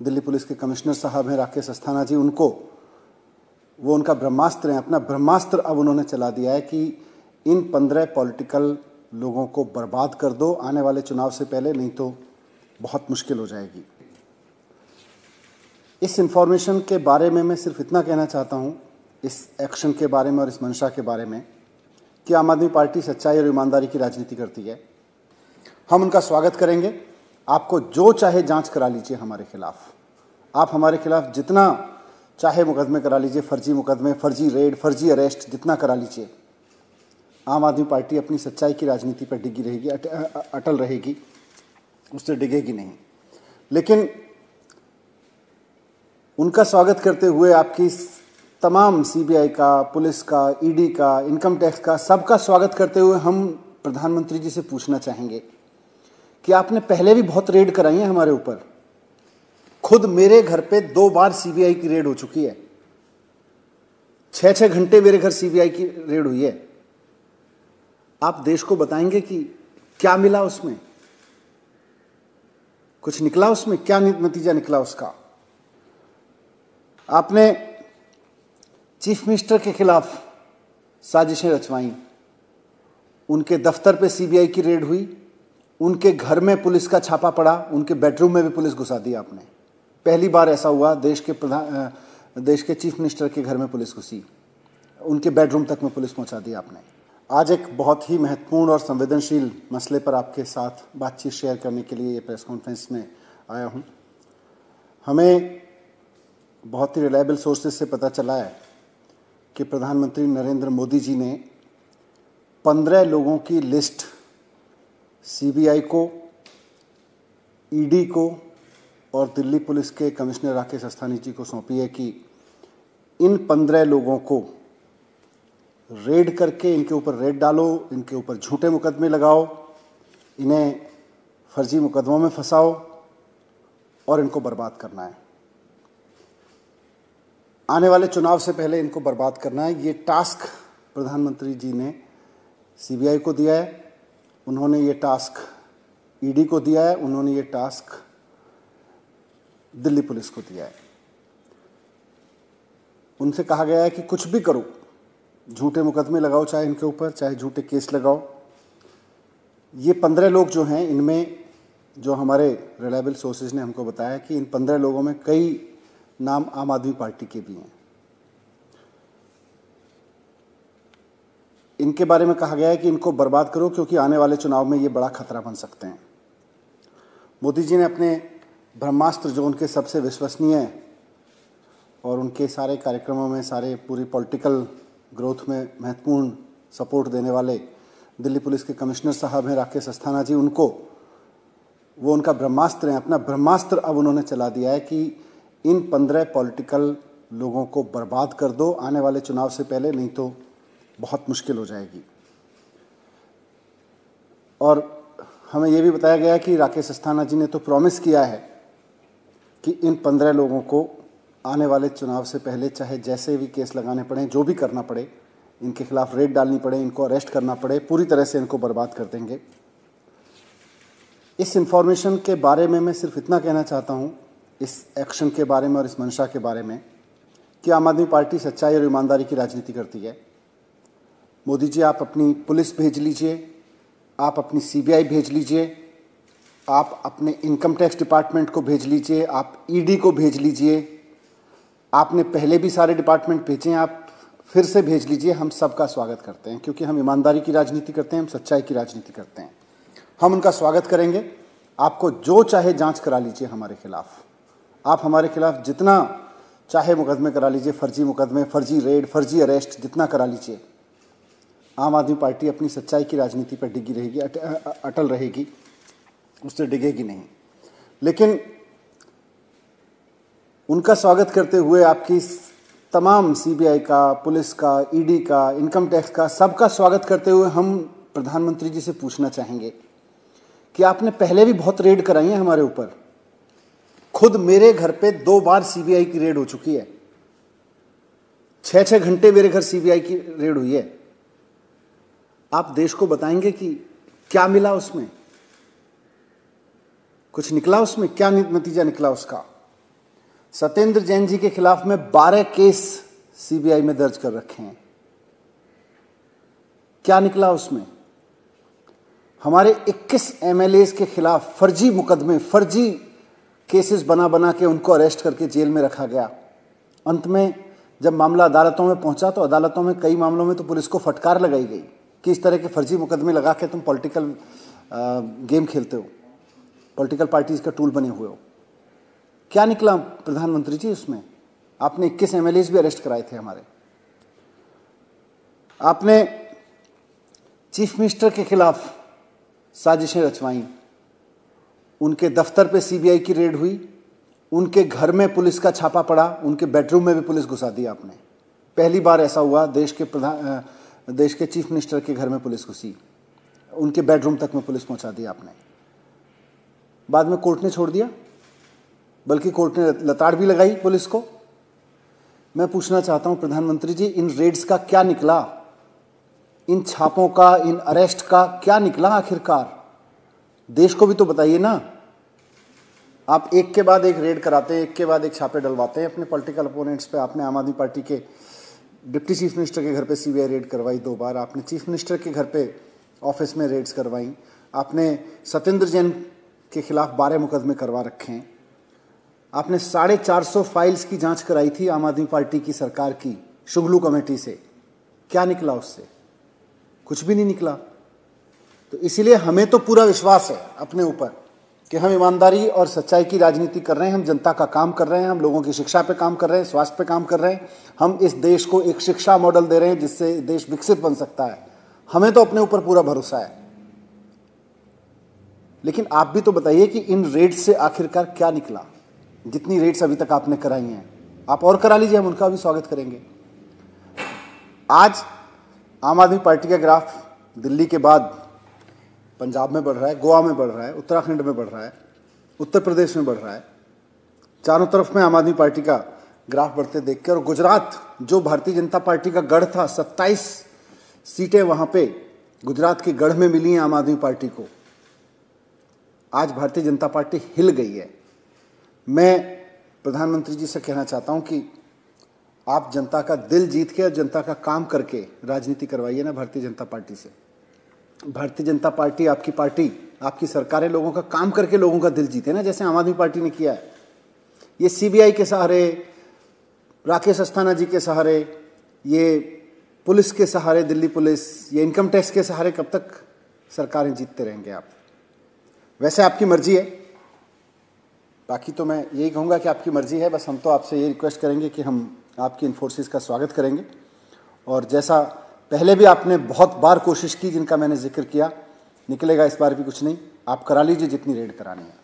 Delhi police के commissioner साहब हैं राकेश अस्थाना जी, वो उनका ब्रह्मास्त्र है, अपना ब्रह्मास्त्र अब उन्होंने चला दिया है कि इन 15 पॉलिटिकल लोगों को बर्बाद कर दो आने वाले चुनाव से पहले, नहीं तो बहुत मुश्किल हो जाएगी। इस इंफॉर्मेशन के बारे में मैं सिर्फ इतना कहना चाहता हूँ, इस एक्शन के बारे में और इस मंशा के बारे में, कि आम आदमी पार्टी सच्चाई और ईमानदारी की राजनीति करती है। हम उनका स्वागत करेंगे। आपको जो चाहे जांच करा लीजिए हमारे खिलाफ, आप हमारे खिलाफ जितना चाहे मुकदमे करा लीजिए, फर्जी मुकदमे, फर्जी रेड, फर्जी अरेस्ट, जितना करा लीजिए। आम आदमी पार्टी अपनी सच्चाई की राजनीति पर डिगी रहेगी, अटल रहेगी, उससे डिगेगी नहीं। लेकिन उनका स्वागत करते हुए आपकी तमाम सीबीआई का, पुलिस का, ईडी का, इनकम टैक्स का, सबका स्वागत करते हुए हम प्रधानमंत्री जी से पूछना चाहेंगे कि आपने पहले भी बहुत रेड कराई है हमारे ऊपर। खुद मेरे घर पे 2 बार सीबीआई की रेड हो चुकी है, 6-6 घंटे मेरे घर सीबीआई की रेड हुई है। आप देश को बताएंगे कि क्या मिला उसमें, कुछ निकला उसमें, क्या नतीजा निकला उसका। आपने चीफ मिनिस्टर के खिलाफ साजिशें रचवाई, उनके दफ्तर पे सीबीआई की रेड हुई, उनके घर में पुलिस का छापा पड़ा, उनके बेडरूम में भी पुलिस घुसा दी आपने। पहली बार ऐसा हुआ, देश के चीफ मिनिस्टर के घर में पुलिस घुसी, उनके बेडरूम तक में पुलिस पहुंचा दी आपने। आज एक बहुत ही महत्वपूर्ण और संवेदनशील मसले पर आपके साथ बातचीत शेयर करने के लिए ये प्रेस कॉन्फ्रेंस में आया हूं। हमें बहुत ही रिलायबल सोर्सेज से पता चला है कि प्रधानमंत्री नरेंद्र मोदी जी ने 15 लोगों की लिस्ट सीबीआई को, ईडी को और दिल्ली पुलिस के कमिश्नर राकेश अस्थाना जी को सौंपी है कि इन 15 लोगों को रेड करके इनके ऊपर रेड डालो, इनके ऊपर झूठे मुकदमे लगाओ, इन्हें फर्जी मुकदमों में फंसाओ और इनको बर्बाद करना है। आने वाले चुनाव से पहले इनको बर्बाद करना है। ये टास्क प्रधानमंत्री जी ने सीबीआई को दिया है, उन्होंने ये टास्क ईडी को दिया है, उन्होंने ये टास्क दिल्ली पुलिस को दिया है। उनसे कहा गया है कि कुछ भी करो, झूठे मुकदमे लगाओ, चाहे इनके ऊपर, चाहे झूठे केस लगाओ। ये 15 लोग जो हैं, इनमें जो हमारे रिलायबल सोर्सेज ने हमको बताया कि इन 15 लोगों में कई नाम आम आदमी पार्टी के भी हैं। इनके बारे में कहा गया है कि इनको बर्बाद करो क्योंकि आने वाले चुनाव में ये बड़ा खतरा बन सकते हैं। मोदी जी ने अपने ब्रह्मास्त्र, जो उनके सबसे विश्वसनीय और उनके सारे कार्यक्रमों में, सारे पूरी पॉलिटिकल ग्रोथ में महत्वपूर्ण सपोर्ट देने वाले दिल्ली पुलिस के कमिश्नर साहब हैं राकेश अस्थाना जी, वो उनका ब्रह्मास्त्र है, अपना ब्रह्मास्त्र अब उन्होंने चला दिया है कि इन 15 पॉलिटिकल लोगों को बर्बाद कर दो आने वाले चुनाव से पहले, नहीं तो बहुत मुश्किल हो जाएगी। और हमें यह भी बताया गया कि राकेश अस्थाना जी ने तो प्रॉमिस किया है कि इन 15 लोगों को आने वाले चुनाव से पहले, चाहे जैसे भी केस लगाने पड़े, जो भी करना पड़े, इनके खिलाफ रेड डालनी पड़े, इनको अरेस्ट करना पड़े, पूरी तरह से इनको बर्बाद कर देंगे। इस इंफॉर्मेशन के बारे में मैं सिर्फ इतना कहना चाहता हूँ, इस एक्शन के बारे में और इस मंशा के बारे में, कि आम आदमी पार्टी सच्चाई और ईमानदारी की राजनीति करती है। मोदी जी, आप अपनी पुलिस भेज लीजिए, आप अपनी सीबीआई भेज लीजिए, आप अपने इनकम टैक्स डिपार्टमेंट को भेज लीजिए, आप ईडी को भेज लीजिए, आपने पहले भी सारे डिपार्टमेंट भेजे हैं, आप फिर से भेज लीजिए। हम सबका स्वागत करते हैं क्योंकि हम ईमानदारी की राजनीति करते हैं, हम सच्चाई की राजनीति करते हैं। हम उनका स्वागत करेंगे। आपको जो चाहे जांच करा लीजिए हमारे खिलाफ, आप हमारे खिलाफ जितना चाहे मुकदमे करा लीजिए, फर्जी मुकदमे, फर्जी रेड, फर्जी अरेस्ट, जितना करा लीजिए। आम आदमी पार्टी अपनी सच्चाई की राजनीति पर डिगी रहेगी, अटल रहेगी, उससे डिगेगी नहीं। लेकिन उनका स्वागत करते हुए आपकी तमाम सीबीआई का, पुलिस का, ईडी का, इनकम टैक्स का, सबका स्वागत करते हुए हम प्रधानमंत्री जी से पूछना चाहेंगे कि आपने पहले भी बहुत रेड कराई है हमारे ऊपर। खुद मेरे घर पे 2 बार सीबीआई की रेड हो चुकी है, 6-6 घंटे मेरे घर सीबीआई की रेड हुई है। आप देश को बताएंगे कि क्या मिला उसमें, कुछ निकला उसमें, क्या नतीजा निकला उसका। सत्येंद्र जैन जी के खिलाफ में 12 केस सीबीआई में दर्ज कर रखे हैं। क्या निकला उसमें? हमारे 21 एमएलएज के खिलाफ फर्जी मुकदमे, फर्जी केसेस बना बना के उनको अरेस्ट करके जेल में रखा गया। अंत में जब मामला अदालतों में पहुंचा तो अदालतों में कई मामलों में तो पुलिस को फटकार लगाई गई कि इस तरह के फर्जी मुकदमे लगा के तुम पॉलिटिकल गेम खेलते हो, पॉलिटिकल पार्टीज का टूल बने हुए हो। क्या निकला प्रधानमंत्री जी उसमें? आपने 21 एमएलएज भी अरेस्ट कराए थे हमारे। आपने चीफ मिनिस्टर के खिलाफ साजिशें रचवाई, उनके दफ्तर पे सीबीआई की रेड हुई, उनके घर में पुलिस का छापा पड़ा, उनके बेडरूम में भी पुलिस घुसा दी आपने। पहली बार ऐसा हुआ देश के चीफ मिनिस्टर के घर में पुलिस घुसी, उनके बेडरूम तक में पुलिस पहुंचा दी आपने। बाद में कोर्ट ने छोड़ दिया, बल्कि कोर्ट ने लताड़ भी लगाई पुलिस को। मैं पूछना चाहता हूं प्रधानमंत्री जी, इन रेड्स का क्या निकला? इन छापों का, इन अरेस्ट का क्या निकला आखिरकार? देश को भी तो बताइए ना। आप एक के बाद एक रेड कराते हैं, एक के बाद एक छापे डलवाते हैं अपने पॉलिटिकल अपोनेंट्स पे। आपने आम आदमी पार्टी के डिप्टी चीफ मिनिस्टर के घर पे सीबीआई रेड करवाई 2 बार, आपने चीफ मिनिस्टर के घर पे ऑफिस में रेड्स करवाई, आपने सत्येंद्र जैन के खिलाफ 12 मुकदमे करवा रखे हैं, आपने 450 फाइल्स की जांच कराई थी आम आदमी पार्टी की सरकार की शुंगलू कमेटी से। क्या निकला उससे? कुछ भी नहीं निकला। तो इसीलिए हमें तो पूरा विश्वास है अपने ऊपर कि हम ईमानदारी और सच्चाई की राजनीति कर रहे हैं, हम जनता का काम कर रहे हैं, हम लोगों की शिक्षा पे काम कर रहे हैं, स्वास्थ्य पे काम कर रहे हैं, हम इस देश को एक शिक्षा मॉडल दे रहे हैं जिससे देश विकसित बन सकता है। हमें तो अपने ऊपर पूरा भरोसा है। लेकिन आप भी तो बताइए कि इन रेड्स से आखिरकार क्या निकला? जितनी रेड्स अभी तक आपने कराई हैं, आप और करा लीजिए, हम उनका भी स्वागत करेंगे। आज आम आदमी पार्टी का ग्राफ दिल्ली के बाद पंजाब में बढ़ रहा है, गोवा में बढ़ रहा है, उत्तराखंड में बढ़ रहा है, उत्तर प्रदेश में बढ़ रहा है। चारों तरफ में आम आदमी पार्टी का ग्राफ बढ़ते देख के, और गुजरात जो भारतीय जनता पार्टी का गढ़ था, 27 सीटें वहां पे गुजरात के गढ़ में मिली हैं आम आदमी पार्टी को। आज भारतीय जनता पार्टी हिल गई है। मैं प्रधानमंत्री जी से कहना चाहता हूं कि आप जनता का दिल जीत के और जनता का काम करके राजनीति करवाइए ना भारतीय जनता पार्टी से। भारतीय जनता पार्टी, आपकी पार्टी, आपकी सरकारें लोगों का काम करके लोगों का दिल जीते ना, जैसे आम आदमी पार्टी ने किया है। ये सीबीआई के सहारे, राकेश अस्थाना जी के सहारे, ये पुलिस के सहारे, दिल्ली पुलिस, ये इनकम टैक्स के सहारे कब तक सरकारें जीतते रहेंगे आप? वैसे आपकी मर्जी है, बाकी तो मैं यही कहूँगा कि आपकी मर्जी है। बस हम तो आपसे ये रिक्वेस्ट करेंगे कि हम आपकी इन फोर्सेस का स्वागत करेंगे, और जैसा पहले भी आपने बहुत बार कोशिश की जिनका मैंने जिक्र किया, निकलेगा इस बार भी कुछ नहीं, आप करा लीजिए जितनी रेड करानी है।